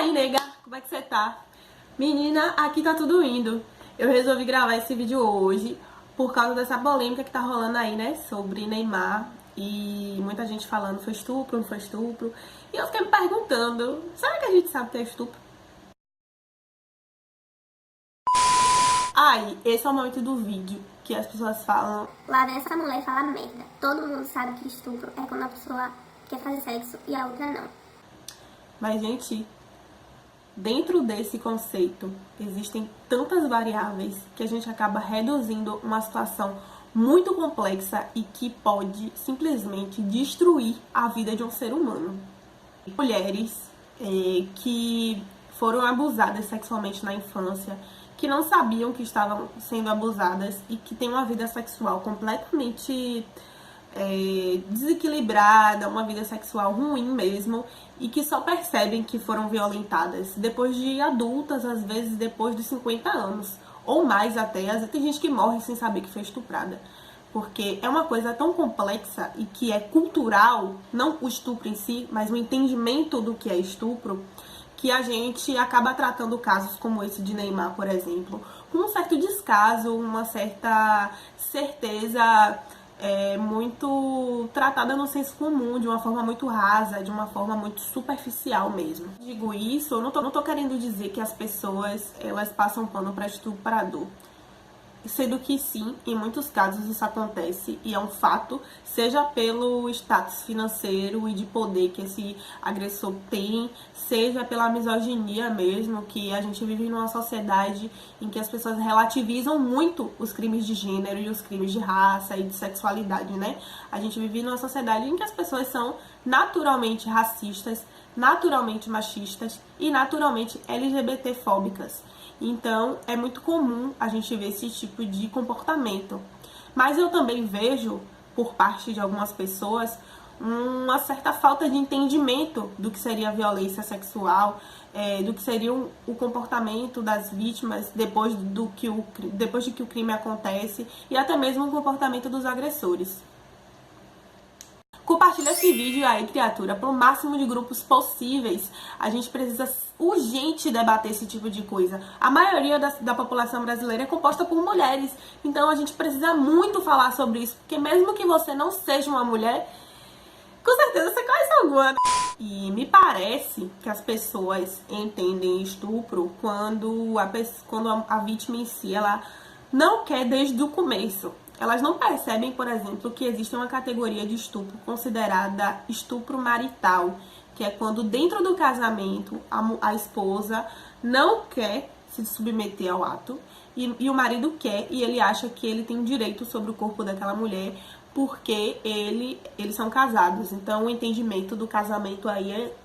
aí, nega? Como é que você tá? Menina, aqui tá tudo indo. Eu resolvi gravar esse vídeo hoje por causa dessa polêmica que tá rolando aí, né? Sobre Neymar e muita gente falando foi estupro, não foi estupro. E eu fiquei me perguntando, será que a gente sabe que é estupro? Aí, esse é o momento do vídeo que as pessoas falam: lá vem essa mulher falar merda. Todo mundo sabe que estupro é quando a pessoa quer fazer sexo e a outra não. mas, gente, dentro desse conceito existem tantas variáveis que a gente acaba reduzindo uma situação muito complexa e que pode simplesmente destruir a vida de um ser humano. Mulheres que foram abusadas sexualmente na infância, que não sabiam que estavam sendo abusadas e que têm uma vida sexual completamente desequilibrada, uma vida sexual ruim mesmo, e que só percebem que foram violentadas depois de adultas, às vezes depois de 50 anos, ou mais até. Às vezes tem gente que morre sem saber que foi estuprada. Porque é uma coisa tão complexa e que é cultural, não o estupro em si, mas o entendimento do que é estupro, que a gente acaba tratando casos como esse de Neymar, por exemplo, com um certo descaso, uma certa certeza muito tratada no senso comum, de uma forma muito rasa, de uma forma muito superficial mesmo. Digo isso, eu não tô querendo dizer que as pessoas elas passam pano para estuprador. Sendo que sim, em muitos casos isso acontece e é um fato, seja pelo status financeiro e de poder que esse agressor tem, seja pela misoginia mesmo, que a gente vive numa sociedade em que as pessoas relativizam muito os crimes de gênero e os crimes de raça e de sexualidade, né? A gente vive numa sociedade em que as pessoas são naturalmente racistas, naturalmente machistas e naturalmente LGBT-fóbicas. Então, é muito comum a gente ver esse tipo de comportamento. Mas eu também vejo, por parte de algumas pessoas, uma certa falta de entendimento do que seria a violência sexual, do que seria o comportamento das vítimas depois de que o crime acontece, e até mesmo o comportamento dos agressores. Compartilha esse vídeo aí, criatura, para o máximo de grupos possíveis. A gente precisa urgente debater esse tipo de coisa. A maioria da população brasileira é composta por mulheres. Então a gente precisa muito falar sobre isso. Porque mesmo que você não seja uma mulher, com certeza você conhece alguma. E me parece que as pessoas entendem estupro quando a vítima em si, ela não quer desde o começo. Elas não percebem, por exemplo, que existe uma categoria de estupro considerada estupro marital, que é quando dentro do casamento a esposa não quer se submeter ao ato e o marido quer, e ele acha que ele tem direito sobre o corpo daquela mulher porque eles são casados. Então o entendimento do casamento aí é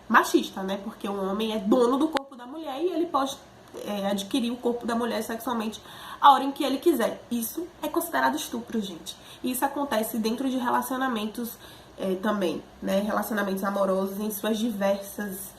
machista, né? Porque o homem é dono do corpo da mulher e ele pode adquirir o corpo da mulher sexualmente a hora em que ele quiser. Isso é considerado estupro, gente. Isso acontece dentro de relacionamentos também, né? Relacionamentos amorosos em suas diversas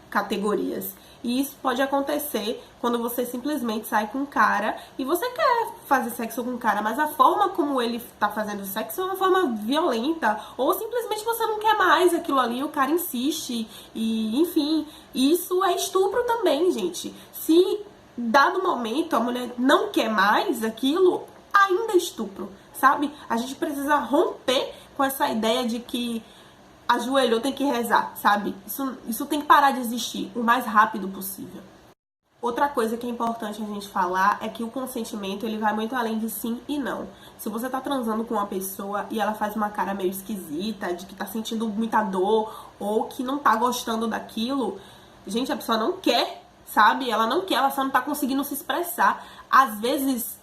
categorias. E isso pode acontecer quando você simplesmente sai com um cara e você quer fazer sexo com um cara, mas a forma como ele tá fazendo sexo é uma forma violenta, ou simplesmente você não quer mais aquilo ali, o cara insiste, e enfim, isso é estupro também, gente. Se dado momento a mulher não quer mais aquilo, ainda é estupro, sabe? A gente precisa romper com essa ideia de que ajoelhou, tem que rezar, sabe? Isso tem que parar de existir o mais rápido possível. Outra coisa que é importante a gente falar é que o consentimento, ele vai muito além de sim e não. Se você tá transando com uma pessoa e ela faz uma cara meio esquisita, de que tá sentindo muita dor ou que não tá gostando daquilo, gente, a pessoa não quer, sabe? Ela não quer, ela só não tá conseguindo se expressar. Às vezes,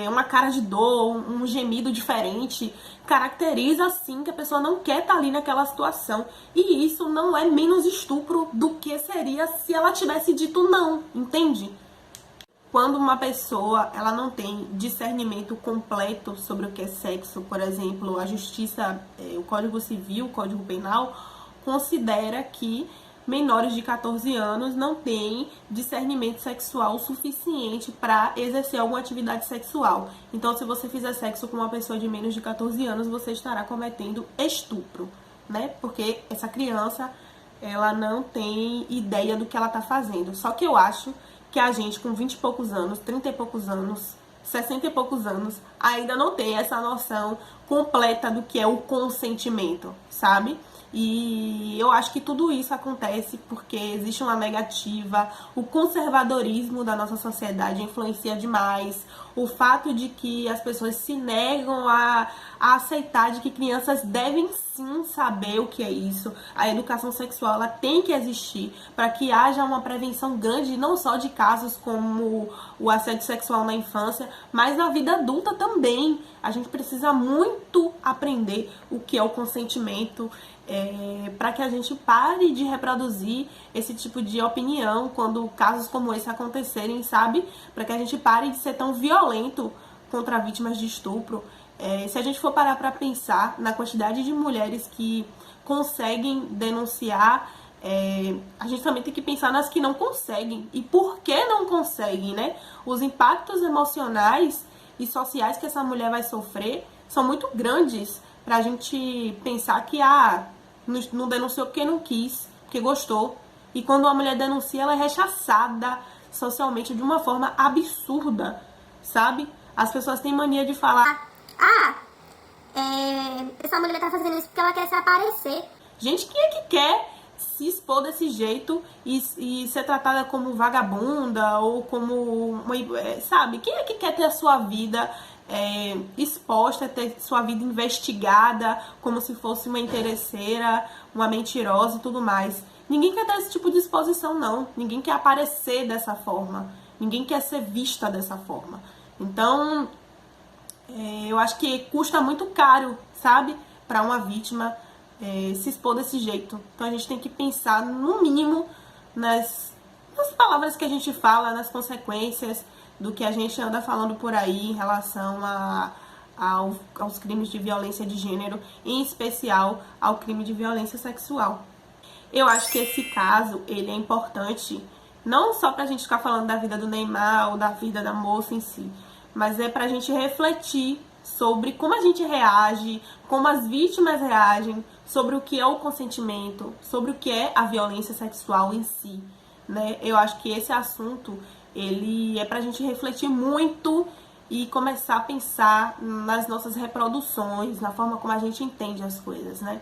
uma cara de dor, um gemido diferente, caracteriza assim que a pessoa não quer estar ali naquela situação. E isso não é menos estupro do que seria se ela tivesse dito não, entende? Quando uma pessoa ela não tem discernimento completo sobre o que é sexo, por exemplo, a justiça, o Código Civil, o Código Penal, considera que menores de 14 anos não têm discernimento sexual suficiente para exercer alguma atividade sexual. Então, se você fizer sexo com uma pessoa de menos de 14 anos, você estará cometendo estupro, né? Porque essa criança ela não tem ideia do que ela tá fazendo. Só que eu acho que a gente com 20 e poucos anos, 30 e poucos anos, 60 e poucos anos, ainda não tem essa noção completa do que é o consentimento, sabe? E eu acho que tudo isso acontece porque existe uma negativa, o conservadorismo da nossa sociedade influencia demais, o fato de que as pessoas se negam a aceitar de que crianças devem sim saber o que é isso. A educação sexual ela tem que existir para que haja uma prevenção grande, não só de casos como o assédio sexual na infância, mas na vida adulta também. A gente precisa muito aprender o que é o consentimento, para que a gente pare de reproduzir esse tipo de opinião quando casos como esse acontecerem, sabe? Para que a gente pare de ser tão violento contra vítimas de estupro. Se a gente for parar para pensar na quantidade de mulheres que conseguem denunciar, a gente também tem que pensar nas que não conseguem. E por que não conseguem, né? Os impactos emocionais e sociais que essa mulher vai sofrer são muito grandes pra gente pensar que não denunciou porque não quis, porque gostou. E quando uma mulher denuncia, ela é rechaçada socialmente de uma forma absurda, sabe? As pessoas têm mania de falar: essa mulher tá fazendo isso porque ela quer se aparecer. gente, quem é que quer se expor desse jeito e ser tratada como vagabunda ou como sabe? Quem é que quer ter a sua vida exposta, ter sua vida investigada como se fosse uma interesseira, uma mentirosa e tudo mais? Ninguém quer ter esse tipo de exposição, não. Ninguém quer aparecer dessa forma. Ninguém quer ser vista dessa forma. Então, eu acho que custa muito caro, sabe? Para uma vítima se expor desse jeito. Então a gente tem que pensar, no mínimo, nas palavras que a gente fala, nas consequências do que a gente anda falando por aí em relação aos crimes de violência de gênero, em especial ao crime de violência sexual. Eu acho que esse caso, ele é importante, não só pra gente ficar falando da vida do Neymar ou da vida da moça em si, mas é pra gente refletir sobre como a gente reage, como as vítimas reagem, sobre o que é o consentimento, sobre o que é a violência sexual em si, né? Eu acho que esse assunto, ele é pra gente refletir muito e começar a pensar nas nossas reproduções, na forma como a gente entende as coisas, né?